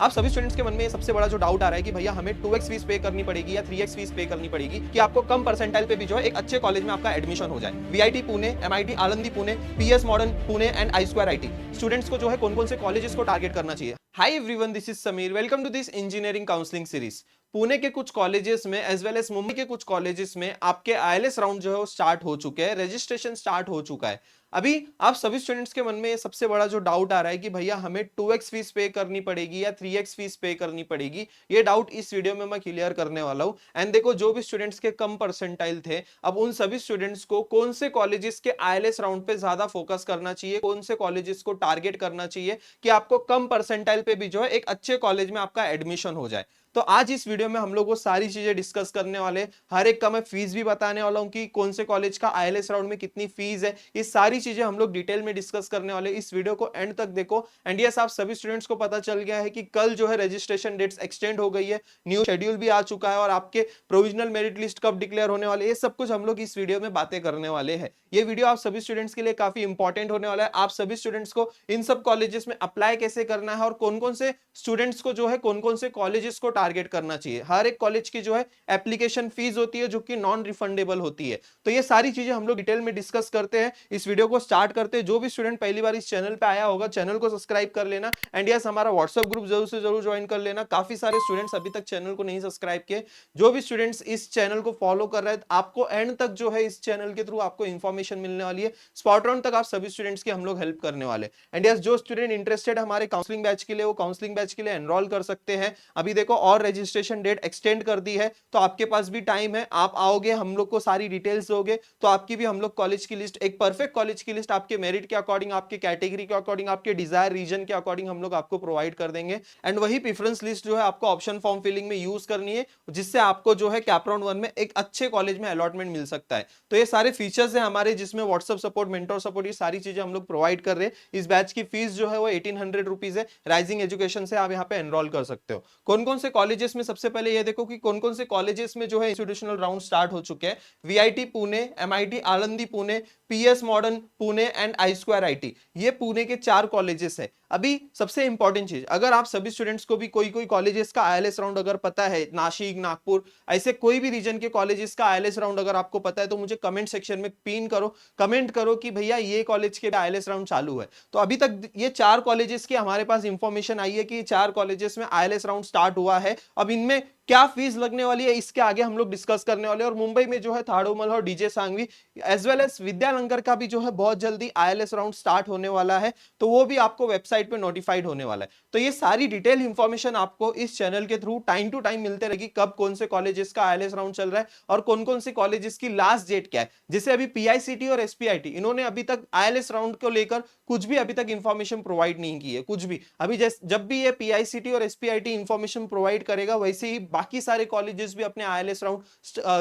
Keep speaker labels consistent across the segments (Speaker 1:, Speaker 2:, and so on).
Speaker 1: आप सभी स्टूडेंट्स के मन में सबसे बड़ा जो डाउट आ रहा है कि भैया हमें 2x फीस पे करनी पड़ेगी या 3x फीस पे करनी पड़ेगी कि आपको कम परसेंटाइल पे भी जो है एक अच्छे कॉलेज में आपका एडमिशन हो जाए। VIT Pune, MIT Alandi Pune, PS modern Pune and I square IT students को जो है कौन कौन से कॉलेजेस को टारगेट करना चाहिए। Hi everyone, this is Sameer, welcome to this engineering counselling series. Pune के कुछ कॉलेजेस में एज वेल एज मुंबई के कुछ कॉलेजेस में आपके आईएलएस राउंड जो है वो स्टार्ट हो चुके हैं, रजिस्ट्रेशन स्टार्ट हो चुका है। अभी आप सभी स्टूडेंट्स के मन में सबसे बड़ा जो डाउट आ रहा है कि भैया हमें 2x फीस पे करनी पड़ेगी या 3x फीस पे करनी पड़ेगी, ये डाउट इस वीडियो में मैं क्लियर करने वाला हूं। एंड देखो, जो भी स्टूडेंट्स के कम परसेंटाइल थे, अब उन सभी स्टूडेंट्स को कौन से कॉलेजेस के आईएलएस राउंड पे ज्यादा फोकस करना चाहिए, कौन से कॉलेजेस को टारगेट करना चाहिए कि आपको कम परसेंटाइल पे भी जो है एक अच्छे कॉलेज में आपका एडमिशन हो जाए। तो आज इस वीडियो में हम लोग वो सारी चीजें डिस्कस करने वाले, हर एक का मैं फीस भी बताने वाला हूं कि कौन से कॉलेज का आईएलएस राउंड में कितनी फीस है। ये सारी चीजें हम लोग डिटेल में डिस्कस करने वाले। इस वीडियो को एंड तक देखो। एंड यस, आप सभी स्टूडेंट्स को पता चल गया है कि कल जो है रजिस्ट्रेशन डेट्स एक्सटेंड हो गई है, न्यू शेड्यूल भी आ चुका है और आपके प्रोविजनल मेरिट लिस्ट कब डिक्लेयर होने वाले, ये सब कुछ हम लोग इस वीडियो में बातें करने वाले हैं। ये वीडियो आप सभी स्टूडेंट्स के लिए काफी इंपॉर्टेंट होने वाला है। आप सभी स्टूडेंट्स को इन सब कॉलेजेस में अप्लाई कैसे करना है और कौन कौन से स्टूडेंट्स को जो है कौन कौन से कॉलेजेस को टारगेट करना चाहिए। हर एक कॉलेज की जो है एप्लीकेशन फीस होती है जो कि नॉन रिफंडेबल होती है। तो ये सारी चीजें हम लोग डिटेल में डिस्कस करते हैं। इस वीडियो को स्टार्ट करते हैं। जो भी स्टूडेंट पहली बार इस चैनल पे आया होगा, चैनल को सब्सक्राइब कर लेना। एंड यस, हमारा व्हाट्सएप ग्रुप जरूर से जरूर ज्वाइन कर लेना। काफी सारे स्टूडेंट्स अभी तक चैनल को नहीं सब्सक्राइब किए। जो भी स्टूडेंट्स इस चैनल को फॉलो कर रहे हैं, आपको एंड तक जो है इस चैनल के थ्रू आपको इंफॉर्मेशन मिलने वाली है। स्पॉट राउंड तक आप सभी स्टूडेंट्स की हम लोग हेल्प करने वाले। एंड यस, जो स्टूडेंट इंटरेस्टेड हमारे काउंसलिंग बैच के लिए, वो काउंसलिंग बैच के लिए एनरोल कर सकते हैं। अभी देखो, और रजिस्ट्रेशन डेट एक्सटेंड कर दी है, तो आपके पास भी टाइम है। आप आओगे, हम लोग को सारी डिटेल्स दोगे, तो आपकी भी हम लोग कॉलेज की लिस्ट, एक परफेक्ट कॉलेज की लिस्ट आपके मेरिट के अकॉर्डिंग, आपके कैटेगरी के अकॉर्डिंग, आपके डिजायर रीजन के अकॉर्डिंग हम लोग आपको प्रोवाइड कर देंगे। एंड वही प्रेफरेंस लिस्ट जो है आपको ऑप्शन फॉर्म फिलिंग में यूज करनी है, जिससे आपको जो है कैप राउंड 1 में एक अच्छे कॉलेज में अलॉटमेंट मिल सकता है। तो ये सारे फीचर्स हैं हमारे, जिसमें व्हाट्सएप सपोर्ट, मेंटर सपोर्ट, ये सारी चीजें हम लोग प्रोवाइड कर रहे हैं। इस बैच की फीस जो है वो 1800 रुपीज है। राइजिंग एजुकेशन से आप यहाँ पे एनरोल कर सकते हो। कौन कौन से कॉलेजेस में, सबसे पहले ये देखो कि कौन कौन से कॉलेजेस में जो है इंस्टीट्यूशनल राउंड स्टार्ट हो चुके हैं। VIT Pune, MIT Alandi Pune, PS modern Pune and I square IT, ये पुणे के 4 कॉलेजेस है। अभी सबसे इंपॉर्टेंट चीज, अगर आप सभी स्टूडेंट्स को भी कोई कोई कॉलेजेस का आईएलएस राउंड अगर पता है, नासिक, नागपुर, ऐसे कोई भी रीजन के कॉलेजेस का आईएलएस राउंड अगर आपको पता है, तो मुझे कमेंट सेक्शन में पिन करो, कमेंट करो कि भैया ये कॉलेज के आईएलएस राउंड चालू है। तो अभी तक ये 4 कॉलेजेस की हमारे पास इंफॉर्मेशन आई है कि 4 कॉलेजेस में आईएलएस राउंड स्टार्ट हुआ है। अब इनमें क्या फीस लगने वाली है, इसके आगे हम लोग डिस्कस करने वाले हैं। और मुंबई में जो है थाड़ोमल और DJ Sanghvi as well as Vidyalankar का भी जो है बहुत जल्दी आईएलएस राउंड स्टार्ट होने वाला है, तो वो भी आपको वेबसाइट पे नोटिफाइड होने वाला है। तो ये सारी डिटेल इंफॉर्मेशन आपको इस चैनल के थ्रू टाइम टू टाइम मिलते रहेगी, कब कौन से कॉलेजेस का आईएलएस राउंड चल रहा है और कौन कौन से कॉलेजेस की लास्ट डेट क्या है। जैसे अभी पीआईसीटी और एसपीआईटी, इन्होंने अभी तक आईएलएस राउंड को लेकर कुछ भी अभी तक इंफॉर्मेशन प्रोवाइड नहीं की है, कुछ भी। अभी जब भी ये पीआईसीटी और एसपीआईटी इंफॉर्मेशन प्रोवाइड करेगा, वैसे ही बाकी सारे कॉलेजेस भी अपने आईएलएस राउंड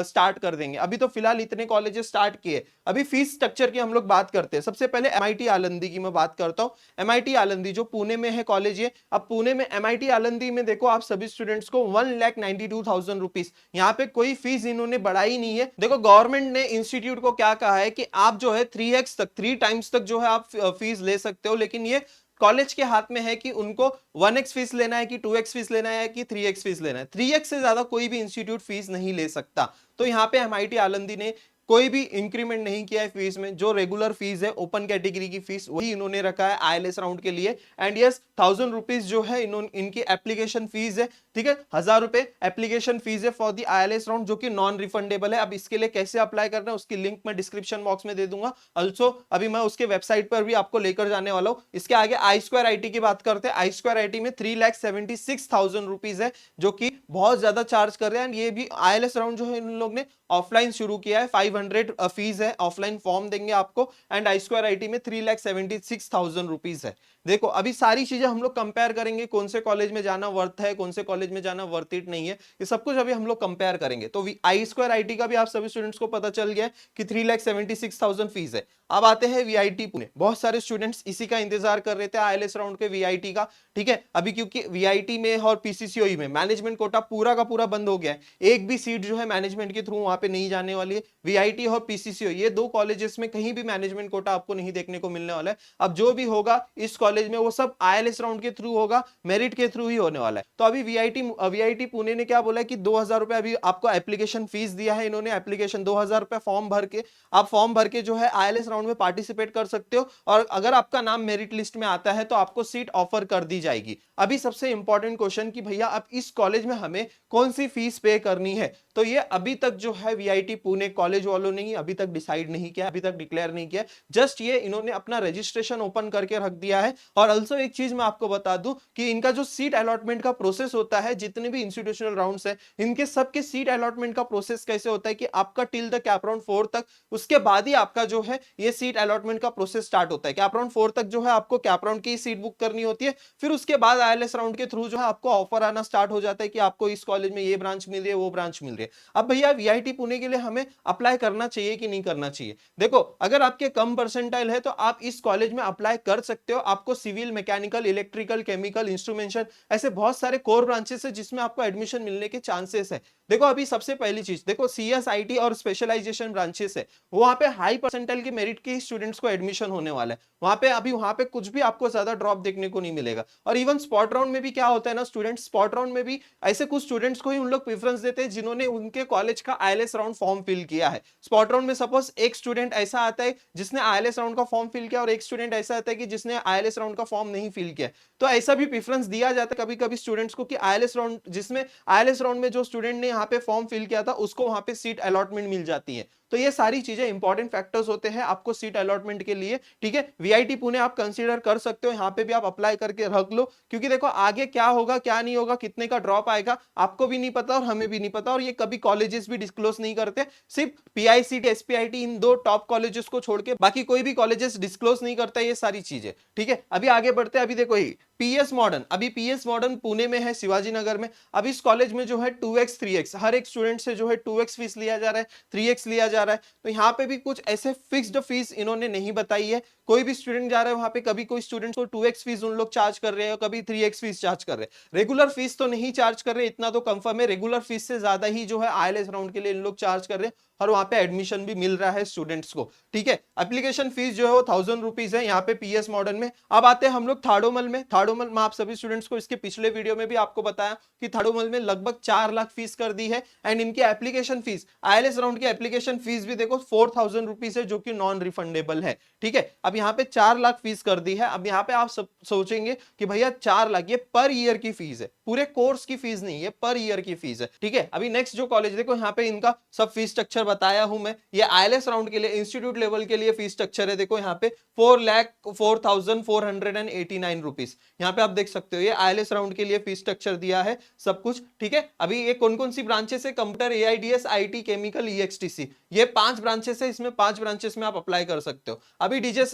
Speaker 1: स्टार्ट कर देंगे। अभी तो फिलहाल इतने कॉलेजेस स्टार्ट किए। अभी फीस स्ट्रक्चर की हम लोग बात करते हैं। सबसे पहले एमआईटी आलंदी की मैं बात करता हूं। एमआईटी आलंदी जो पुणे में है कॉलेज, ये अब पुणे में एमआईटी आलंदी में देखो, आप सभी स्टूडेंट्स को 1,92,000 रुपीज, यहाँ पे कोई फीस इन्होंने बढ़ाई नहीं है। देखो, गवर्नमेंट ने इंस्टीट्यूट को क्या कहा है कि आप जो है 3x तक, 3 टाइम्स तक जो है आप फीस ले सकते हो, लेकिन ये कॉलेज के हाथ में है कि उनको 1x फीस लेना है कि 2x फीस लेना है कि 3x फीस लेना है। 3x से ज्यादा कोई भी इंस्टीट्यूट फीस नहीं ले सकता। तो यहाँ पे एमआईटी आलंदी ने कोई भी इंक्रीमेंट नहीं किया है फीस में। जो रेगुलर फीस है, ओपन कैटेगरी की फीस, वही इन्होंने रखा है आईएलएस राउंड के लिए। एंड यस, 1000 रुपीज जो है इनकी एप्लीकेशन फीस है, ठीक है, 1000 रुपए एप्लीकेशन फीस है फॉर दी आईएलएस राउंड, जो कि नॉन रिफंडेबल है। अब इसके लिए कैसे अप्लाई करना है, उसकी लिंक मैं डिस्क्रिप्शन बॉक्स में दे दूंगा। ऑल्सो अभी मैं उसके वेबसाइट पर भी आपको लेकर जाने वाला हूं। इसके आगे आई स्क्वायर आईटी की बात करते हैं। आई स्क्वायर आईटी में 3,76,000 रुपीज है, जो कि बहुत ज्यादा चार्ज कर रहे हैं। ये भी आईएलएस राउंड जो है इन लोग ने ऑफलाइन शुरू किया है। 500 फीस है, ऑफलाइन फॉर्म देंगे आपको। एंड आई स्क्वायर आईटी में 3,76,000 रुपीज है। देखो, अभी सारी चीजें हम लोग कंपेयर करेंगे, कौन से कॉलेज में जाना वर्थ है, कौन से कॉलेज में जाना वर्थ इट नहीं है, ये सब कुछ अभी हम लोग कंपेयर करेंगे। तो आई स्क्वायर आईटी का भी आप सभी स्टूडेंट्स को पता चल गया कि 3,76,000 फीस है। अब आते हैं वीआईटी पुणे। बहुत सारे स्टूडेंट्स इसी का इंतजार कर रहे थे आईएलएस राउंड के वीआईटी का, ठीक है। अभी क्योंकि वीआईटी में और पीसीसीओई में मैनेजमेंट कोटा पूरा का पूरा बंद हो गया है, एक भी सीट जो है मैनेजमेंट के थ्रू वहां पे नहीं जाने वाली है। वीआईटी और पीसीसीओई ये दो कॉलेजेस में कहीं भी मैनेजमेंट कोटा आपको नहीं देखने को मिलने वाला है। अब जो भी होगा इस कॉलेज में वो सब आईएलएस राउंड के थ्रू होगा, मेरिट के थ्रू ही होने वाला है। तो अभी वीआईटी पुणे ने क्या बोला है कि 2000 रुपए अभी आपको एप्लीकेशन फीस दिया है इन्होंने, एप्लीकेशन 2000 रुपए फॉर्म भर के आप फॉर्म भर के जो है आईएलएस राउंड में पार्टिसिपेट कर सकते हो, और अगर आपका नाम मेरिट लिस्ट में आता है तो आपको सीट ऑफर कर दी जाएगी। अभी सबसे इंपॉर्टेंट क्वेश्चन कि भैया अब इस कॉलेज में हमें कौन सी फीस पे करनी है, तो ये अभी तक जो है वीआईटी पुणे कॉलेज वालों ने अभी तक डिसाइड नहीं किया, अभी तक डिक्लेयर नहीं किया। जस्ट ये इन्होंने अपना रजिस्ट्रेशन ओपन करके रख दिया है। और ऑल्सो एक चीज मैं आपको बता दूं कि इनका जो सीट अलॉटमेंट का प्रोसेस होता है, जितने भी इंस्टीट्यूशनल राउंड्स है इनके सबके सीट अलॉटमेंट का प्रोसेस कैसे होता है कि आपका टिल द कैप राउंड 4 तक, उसके बाद ही आपका जो है ये सीट अलॉटमेंट का प्रोसेस स्टार्ट होता है। कैप राउंड 4 तक जो है आपको कैप राउंड की सीट बुक करनी होती है, फिर उसके बाद आईएलएस राउंड के थ्रू जो है आपको ऑफर आना स्टार्ट हो जाता है कि आपको इस कॉलेज में ये ब्रांच मिल रही है, वो ब्रांच मिल रही है। अब भैया वीआईटी पुणे के लिए हमें अप्लाई करना चाहिए कि नहीं करना चाहिए? देखो, अगर आपके कम परसेंटाइल है तो आप इस कॉलेज में अप्लाई कर सकते हो। आपको civil, mechanical, electrical, chemical, instrumentation ऐसे बहुत सारे कोर ब्रांचेस है जिसमें आपको एडमिशन मिलने के चांसेस है। देखो, अभी सबसे पहली चीज देखो, सीएस, आईटी और स्पेशलाइजेशन ब्रांचेस है, वहां पे हाई परसेंटाइल के मेरिट के स्टूडेंट्स को एडमिशन होने वाला है। वहां पे कुछ भी आपको ज्यादा ड्रॉप देखने को नहीं मिलेगा। और इवन स्पॉट राउंड में भी क्या होता है ना स्टूडेंट्स, स्पॉट राउंड में भी ऐसे कुछ स्टूडेंट्स को ही उन लोग प्रेफरेंस देते हैं जिन्होंने उनके कॉलेज का आईएलएस राउंड फॉर्म फिल किया है। स्पॉट राउंड में सपोज एक स्टूडेंट ऐसा आता है जिसने आईएलएस राउंड का फॉर्म फिल किया और एक स्टूडेंट ऐसा आता है कि जिसने आईएलएस राउंड का फॉर्म नहीं फिल किया, तो ऐसा भी प्रेफरेंस दिया जाता है कभी कभी स्टूडेंट्स को कि आईएलएस राउंड, जिसमें आईएलएस राउंड में जो स्टूडेंट ने यहाँ पे फॉर्म फिल किया था उसको वहां पे सीट अलॉटमेंट मिल जाती है। तो ये सारी चीजें इंपॉर्टेंट फैक्टर्स होते हैं आपको सीट अलॉटमेंट के लिए, ठीक है। वीआईटी पुणे आप कंसीडर कर सकते हो, यहाँ पे भी आप अप्लाई करके रख लो, क्योंकि देखो आगे क्या होगा क्या नहीं होगा, कितने का ड्रॉप आएगा आपको भी नहीं पता और हमें भी नहीं पता, और ये कभी कॉलेजेस भी डिस्क्लोज नहीं करते। सिर्फ पीआईसीटी, एसपीआईटी, इन दो टॉप कॉलेजेस को छोड़ के बाकी कोई भी कॉलेजेस डिस्क्लोज नहीं करता ये सारी चीजें, ठीक है। अभी आगे बढ़ते हैं। अभी देखो ये पीएस मॉडर्न, अभी पीएस मॉडर्न पुणे में है, शिवाजी नगर में। अब इस कॉलेज में जो है 2x 3x हर एक स्टूडेंट से जो है 2x फीस लिया जा रहा है, 3x लिया जा रहा है। तो यहाँ पे भी कुछ ऐसे फिक्स्ड फीस इन्होंने नहीं बताई है। कोई भी स्टूडेंट जा रहा है वहां पे, कभी कोई स्टूडेंट को 2x फीस उन लोग चार्ज कर रहे हैं, कभी 3x फीस चार्ज कर रहे हैं। रेगुलर फीस तो नहीं चार्ज कर रहे, इतना तो कंफर्म है। रेगुलर फीस से ज्यादा ही जो है आईएलएस राउंड के लिए इन लोग चार्ज कर रहे हैं, और वहां पे एडमिशन भी मिल रहा है स्टूडेंट्स को, ठीक है। एप्लीकेशन फीस जो है वो 1000 रुपीज है यहाँ पे पीएस मॉडर्न में। अब आते हैं हम लोग थाडोमल में। थाडोमल में आप सभी स्टूडेंट्स को इसके पिछले वीडियो में भी आपको बताया कि थाडोमल में लगभग 4 लाख फीस कर दी है। एंड इनकी एप्लीकेशन फीस, आईएलएस राउंड की एप्लीकेशन फीस भी देखो 4000 रुपीज है, जो कि नॉन रिफंडेबल है, ठीक है। अब यहाँ पे 4 लाख फीस कर दी है। अब यहाँ पे आप सब सोचेंगे कि भैया 4 लाख ये पर ईयर की फीस है, पूरे कोर्स की फीस नहीं, ये पर ईयर की फीस है, ठीक है। अभी नेक्स्ट जो कॉलेज देखो, यहाँ पे इनका सब फीस स्ट्रक्चर बताया हूं मैं। ये आईएलएस राउंड के लिए इंस्टीट्यूट लेवल के लिए फीस स्ट्रक्चर है। देखो यहाँ पे 4,04,489 रुपीज, यहाँ पे आप देख सकते हो ये आईएलएस राउंड के लिए फीस स्ट्रक्चर दिया है सब कुछ, ठीक है। अभी ये कौन कौन सी ब्रांचेस है, कंप्यूटर, एआईडीएस, आईटी, केमिकल, ईएक्सटीसी, ये 5 ब्रांचेस है। इसमें 5 ब्रांचेस में आप अप्लाई कर सकते हो। अभी डीजे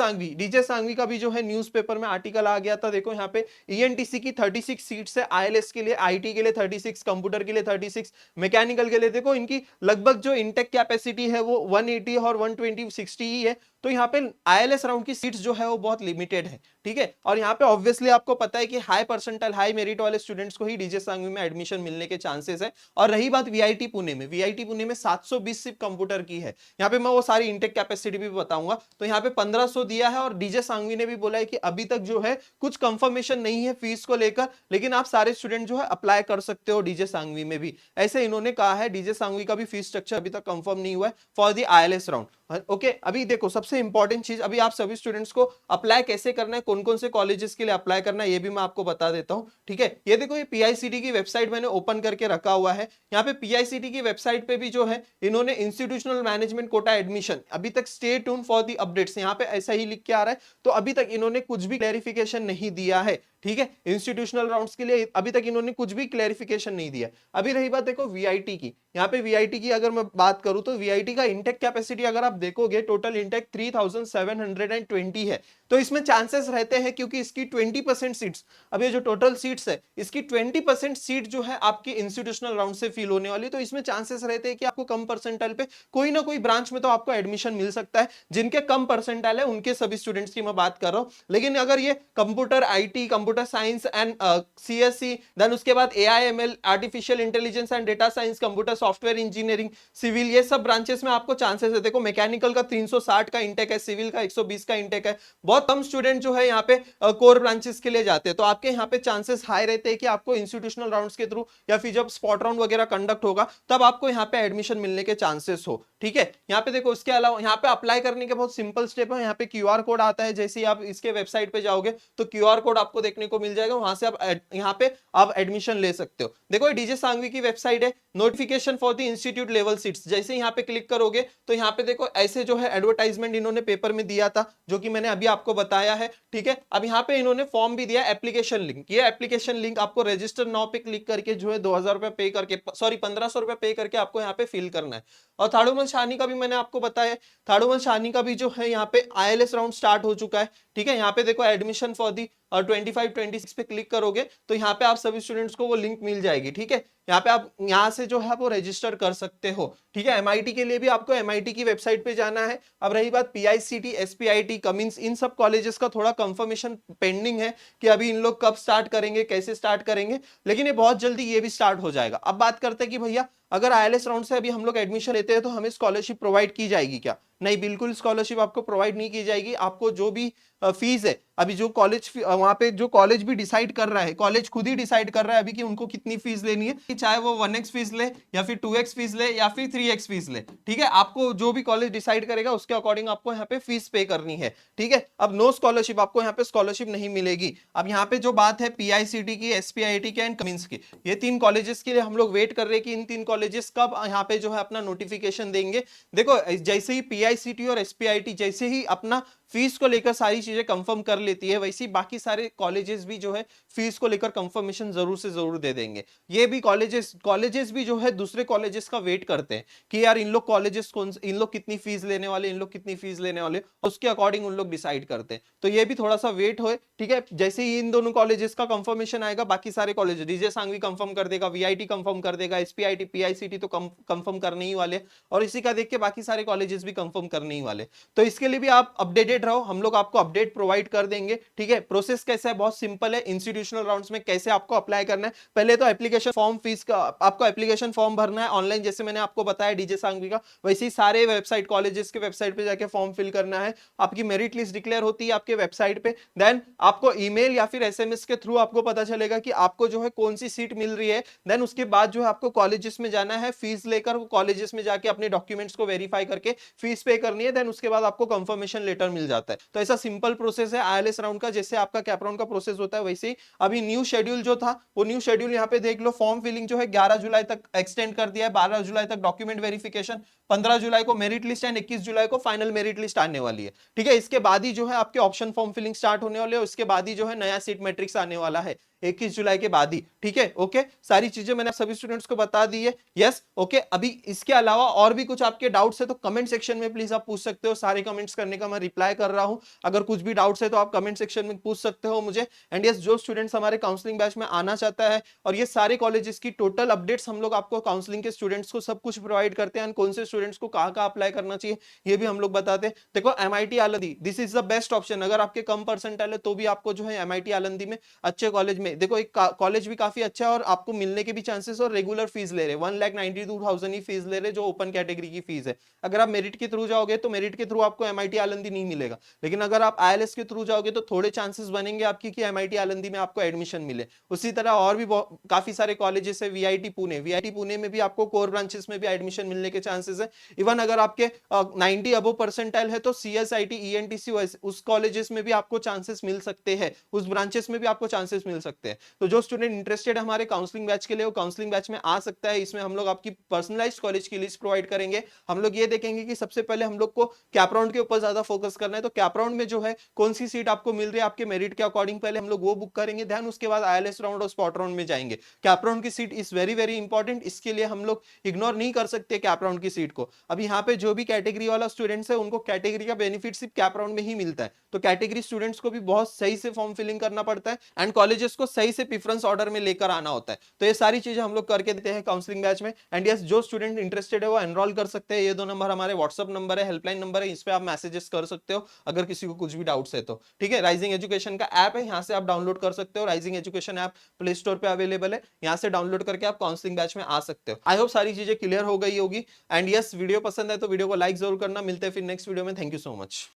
Speaker 1: सांघवी का भी जो है न्यूज़पेपर में आर्टिकल आ गया था। देखो यहाँ पे ईएनटीसी की 36 सीट्स है आईएलएस के लिए, आईटी के लिए 36, कंप्यूटर के लिए 36, मैकेनिकल के लिए देखो इनकी लगभग जो इंटेक कैपेसिटी है वो 180 और 120 60 ही है। तो यहाँ पे आईएलएस राउंड की सीट्स जो है वो बहुत लिमिटेड है, ठीक है। और यहाँ पे ऑब्वियसली आपको पता है कि हाई परसेंटाइल, हाई मेरिट वाले स्टूडेंट्स को ही डीजे सांघवी में एडमिशन मिलने के चांसेस है। और रही बात वीआईटी पुणे में, वीआईटी पुणे में 720 सिर्फ कंप्यूटर की है। यहाँ पे मैं वो सारी इंटेक कैपेसिटी भी बताऊंगा। तो यहाँ पे 1500 दिया है, और डीजे सांघवी ने भी बोला है कि अभी तक जो है कुछ कंफर्मेशन नहीं है फीस को लेकर, लेकिन आप सारे स्टूडेंट जो है अप्लाई कर सकते हो डीजे सांघवी में भी, ऐसे इन्होंने कहा है। डीजे सांघवी का भी फीस स्ट्रक्चर अभी तक कंफर्म नहीं हुआ है for the ILS round, okay. अभी देखो सबसे इंपॉर्टेंट चीज, अभी आप सभी स्टूडेंट्स को अप्लाई कैसे करना है, कौन कौन से कॉलेजेस के लिए अप्लाई करना है, ये भी मैं आपको बता देता हूं, ठीक है। ये देखो ये पीआईसीटी की वेबसाइट मैंने ओपन करके रखा हुआ है। यहाँ पे पीआईसीटी की वेबसाइट पे भी जो है इन्होंने इंस्टीट्यूशनल मैनेजमेंट कोटा एडमिशन, अभी तक stay tune for the updates, यहाँ पे ऐसा ही लिख के आ रहा है। तो अभी तक इन्होंने कुछ भी क्लैरिफिकेशन नहीं दिया है, ठीक है। इंस्टीट्यूशनल राउंड्स के लिए अभी तक इन्होंने कुछ भी क्लैरिफिकेशन नहीं दिया। अभी रही बात देखो वीआईटी की, यहाँ पे वीआईटी की अगर मैं बात करूं तो वीआईटी का इंटेक कैपेसिटी अगर आप देखोगे टोटल इंटेक 3720 है। तो इसमें चांसेस रहते हैं क्योंकि इसकी 20% सीट्स, अब ये जो टोटल सीट्स है इसकी 20% सीट जो है आपकी इंस्टीट्यूशनल राउंड से फिल होने वाली, तो इसमें चांसेस रहते हैं कि आपको कम परसेंटाइल पे कोई ना कोई ब्रांच में तो आपको एडमिशन मिल सकता है। जिनके कम परसेंटाइल है उनके सभी स्टूडेंट्स की मैं बात कर रहा हूं। लेकिन अगर ये computer IT, computer science and CSC, then उसके बाद AIML, artificial intelligence and data science, computer software engineering, civil, ये सब ब्रांचेस में आपको चांसेस है। देखो मैकेनिकल का 360 का इंटेक है, सिविल का 120 का इंटेक है। बहुत कम स्टूडेंट जो है यहाँ पे कोर ब्रांचेस के लिए जाते हैं, तो आपके यहाँ पे चांसेस हाई रहते हैं कि आपको इंस्टीट्यूशनल राउंड्स के थ्रू या फिर जब स्पॉट राउंड वगैरह कंडक्ट होगा तब आपको यहाँ पे एडमिशन मिलने के चांसेस हो। ठीक है, यहाँ पे देखो इसके अलावा यहाँ पे अप्लाई करने के बहुत सिंपल स्टेप है। यहाँ पे क्यूआर कोड आता है, जैसे ही आप इसके वेबसाइट पे जाओगे तो क्यूआर कोड आपको देखने को मिल जाएगा, वहां से आप यहाँ पे आप एडमिशन ले सकते हो। देखो ये डीजे सांघवी की वेबसाइट है, notification for the institute level seats, जैसे यहाँ पे क्लिक करोगे तो यहाँ पे देखो ऐसे जो है एडवर्टाइजमेंट इन्होंने पेपर में दिया था जो कि मैंने अभी आपको बताया है। ठीक है, अब यहाँ पे इन्होंने फॉर्म भी दिया, एप्लीकेशन लिंक, ये एप्लीकेशन लिंक आपको रजिस्टर नाउ पे क्लिक करके जो है 2000 रुपए पे करके, सॉरी 1500 रुपए पे करके आपको यहाँ पे फिल करना है। और थाड़ूमल शाहनी का भी मैंने आपको बताया, थाड़ूमल शाहनी का भी जो है यहाँ पे आईएलएस राउंड स्टार्ट हो चुका है। ठीक है, यहाँ पे देखो एडमिशन फॉर दी 25-26 पे क्लिक करोगे तो यहाँ पे आप सभी स्टूडेंट्स को वो लिंक मिल जाएगी। ठीक है, यहाँ पे आप यहाँ से जो है वो रजिस्टर कर सकते हो। ठीक है, एमआईटी के लिए भी आपको एमआईटी की वेबसाइट पे जाना है। अब रही बात पीआईसीटी, एसपीआईटी, कमिंस, इन सब कॉलेजेस का थोड़ा कंफर्मेशन पेंडिंग है कि अभी इन लोग कब स्टार्ट करेंगे, कैसे स्टार्ट करेंगे, लेकिन ये बहुत जल्दी ये भी स्टार्ट हो जाएगा। अब बात करते हैं कि भैया अगर आईएलएस राउंड से अभी हम लोग एडमिशन लेते हैं तो हमें स्कॉलरशिप प्रोवाइड की जाएगी क्या? नहीं, बिल्कुल स्कॉलरशिप आपको प्रोवाइड नहीं की जाएगी। आपको जो भी फीस है, अभी जो कॉलेज वहां पे जो कॉलेज भी डिसाइड कर रहा है, कॉलेज खुद ही डिसाइड कर रहा है अभी कि उनको कितनी फीस लेनी है, चाहे वो 1x फीस ले या फिर 2x फीस ले या फिर 3x फीस ले। ठीक है, आपको जो भी कॉलेज डिसाइड करेगा उसके अकॉर्डिंग आपको यहाँ पे फीस पे करनी है। ठीक है, अब नो स्कॉलरशिप, आपको यहाँ पे स्कॉलरशिप नहीं मिलेगी। अब यहाँ पे जो बात है पीआईसीटी की, एसपीआईटी की एंड कमिंस की, ये 3 कॉलेजेस के लिए हम लोग वेट कर रहे हैं कि इन 3 कॉलेजेस कब यहाँ पे जो है अपना नोटिफिकेशन देंगे। देखो जैसे ही पीआईसीटी और एसपीआईटी जैसे ही अपना फीस को लेकर सारी चीजें कंफर्म कर लेती है, वैसे ही बाकी सारे कॉलेजेस भी जो है फीस को लेकर कंफर्मेशन जरूर से जरूर दे देंगे। ये भी कॉलेजेस भी जो है दूसरे कॉलेजेस का वेट करते हैं कि यार इन लोग कॉलेजेस कौन, इन लोग कितनी फीस लेने वाले, इन लोग कितनी फीस लेने वाले, उसके अकॉर्डिंग उन लोग डिसाइड करते हैं। तो ये भी थोड़ा सा वेट हो। ठीक है, जैसे ही इन दोनों कॉलेजेस का कंफर्मेशन आएगा बाकी सारे कॉलेज, डीजे सांघवी कंफर्म कर देगा, वीआईटी कंफर्म कर देगा, एसपीआईटी, पीआईसीटी तो कंफर्म करने ही वाले, और इसी का देख के बाकी सारे कॉलेजेस भी कंफर्म करने ही वाले। तो इसके लिए भी आप अपडेटेड रहो, हम लोग आपको अपडेट प्रोवाइड कर देंगे। ठीक है, प्रोसेस कैसा है, बहुत सिंपल है। इंस्टीट्यूशनल राउंड्स में कैसे आपको अप्लाई करना है, पहले तो एप्लीकेशन फॉर्म, फीस का आपको एप्लीकेशन फॉर्म भरना है ऑनलाइन, जैसे मैंने आपको बताया डीजे सांघवी का, वैसे ही सारे वेबसाइट, कॉलेजेस के वेबसाइट पे जाके फॉर्म फिल करना है। आपकी मेरिट लिस्ट डिक्लेयर होती है आपके वेबसाइट पे, देन आपको ईमेल या फिर एसएमएस के थ्रू आपको पता चलेगा कि आपको जो है कौन सी सीट मिल रही है। देन उसके बाद जो है आपको कॉलेजेस में जाना है, फीस लेकर कॉलेजेस में जाके अपने डॉक्यूमेंट्स को वेरीफाई करके फीस पे करनी है। देन उसके बाद आपको कंफर्मेशन लेटर मिल जाता है। तो ऐसा सिंपल प्रोसेस है आईएलएस राउंड का, जैसे आपका कैप राउंड का प्रोसेस होता है वैसे ही। अभी न्यू शेड्यूल जो था वो न्यू शेड्यूल यहाँ पे देख लो, फॉर्म फिलिंग जो है 11 जुलाई तक एक्सटेंड कर दिया है, 12 जुलाई तक डॉक्यूमेंट वेरिफिकेशन, 15 जुलाई को मेरिट लिस्ट एंड 21 जुलाई को फाइनल मेरिट लिस्ट आने वाली है। ठीक है, इसके बाद ही जो है आपके ऑप्शन फॉर्म फिलिंग स्टार्ट होने वाले है, उसके बाद ही जो है नया सीट मैट्रिक्स आने वाला है 21 जुलाई के बाद ही। ठीक है, ओके, सारी चीजें मैंने सभी स्टूडेंट्स को बता दी है। Yes, okay. अभी इसके अलावा और भी कुछ आपके डाउट्स है तो कमेंट सेक्शन में प्लीज आप पूछ सकते हो, सारे कमेंट्स करने का मैं रिप्लाई कर रहा हूं। अगर कुछ भी डाउट्स है तो आप कमेंट सेक्शन में पूछ सकते हो मुझे। एंड यस, जो स्टूडेंट्स हमारे काउंसलिंग बैच में आना चाहता है, और ये सारे कॉलेजेस की टोटल अपडेट्स हम लोग आपको काउंसलिंग के स्टूडेंट्स को सब कुछ प्रोवाइड करते हैं, कौन से स्टूडेंट्स को कहाँ कहाँ अप्लाई करना चाहिए ये भी हम लोग बताते हैं। देखो MIT Alandi, this is the best option. अगर आपके कम परसेंटाइल है तो भी आपको जो है एमआईटी आलंदी में अच्छे कॉलेज में, देखो एक कॉलेज भी काफी अच्छा है और आपको मिलने के भी चांसेस, और रेगुलर फीस ले रहे 1,92,000 ही फीस ले रहे जो ओपन कैटेगरी की फीस है। अगर आप मेरिट के थ्रू जाओगे तो मेरिट के थ्रू आपको एमआईटी आलंदी नहीं मिलेगा, लेकिन अगर आप आईएलएस के थ्रू जाओगे तो थोड़े चांसेस बनेंगे आपकी कि एमआईटी आलंदी में आपको एडमिशन मिले। उसी तरह और भी काफी सारे कॉलेजेस है, वीआईटी पुणे में भी आपको कोर ब्रांचेस में भी एडमिशन मिलने के चांसेस है। इवन अगर आपके 90 अबव परसेंटाइल है तो सीएसआईटी, ईएनटीसी उस कॉलेजेस में भी आपको चांसेस मिल सकते हैं, उस ब्रांचेस में भी आपको चांसेस मिल सकते हैं। सकते हैं। तो जो स्टूडेंट इंटरेस्टेड है हमारे काउंसलिंग बैच के लिए, वो काउंसलिंग बैच में आ सकता है। इसमें हम लोग आपकी पर्सनलाइज्ड कॉलेज की लिस्ट प्रोवाइड करेंगे। हम लोग ये देखेंगे कि सबसे पहले हम लोग को कैप राउंड के ऊपर ज्यादा फोकस करना है, तो कैप राउंड में जो है कौन सी सीट आपको मिल रही है आपके मेरिट के अकॉर्डिंग, पहले हम लोग वो बुक करेंगे, देन उसके बाद आईएलएस राउंड और स्पॉट राउंड में जाएंगे। कैप राउंड की seat is very very important, इसके लिए हम लोग इग्नोर नहीं कर सकते कैप राउंड की सीट को। अब यहाँ पे जो भी कैटेगरी वाला स्टूडेंट्स है उनको कैटेगरी का बेनिफिट सिर्फ कैप राउंड में ही मिलता है, तो कैटेगरी स्टूडेंट्स को भी बहुत सही से फॉर्म फिलिंग करना पड़ता है एंड कॉलेजेस को सही से प्रेफरेंस ऑर्डर में लेकर आना होता है। तो ये सारी चीजें हम लोग करके देते हैं काउंसलिंग बैच में। एंड यस, जो स्टूडेंट इंटरेस्टेड है वो एनरोल कर सकते हैं। ये दो नंबर हमारे व्हाट्सअप नंबर है, हेल्पलाइन नंबर है, इस पे आप मैसेजेस कर सकते हो अगर किसी को कुछ भी डाउट्स है तो। ठीक है, राइजिंग एजुकेशन का ऐप है, यहाँ से आप डाउनलोड कर सकते हो। Rising education app play store पे अवेलेबल है, यहाँ से डाउनलोड करके आप काउंसलिंग बैच में आ सकते हो। आई होप सारी चीजें क्लियर हो गई होगी। एंड यस, वीडियो पसंद है तो वीडियो को लाइक जरूर करना। मिलते हैं फिर नेक्स्ट वीडियो में। Thank you so much.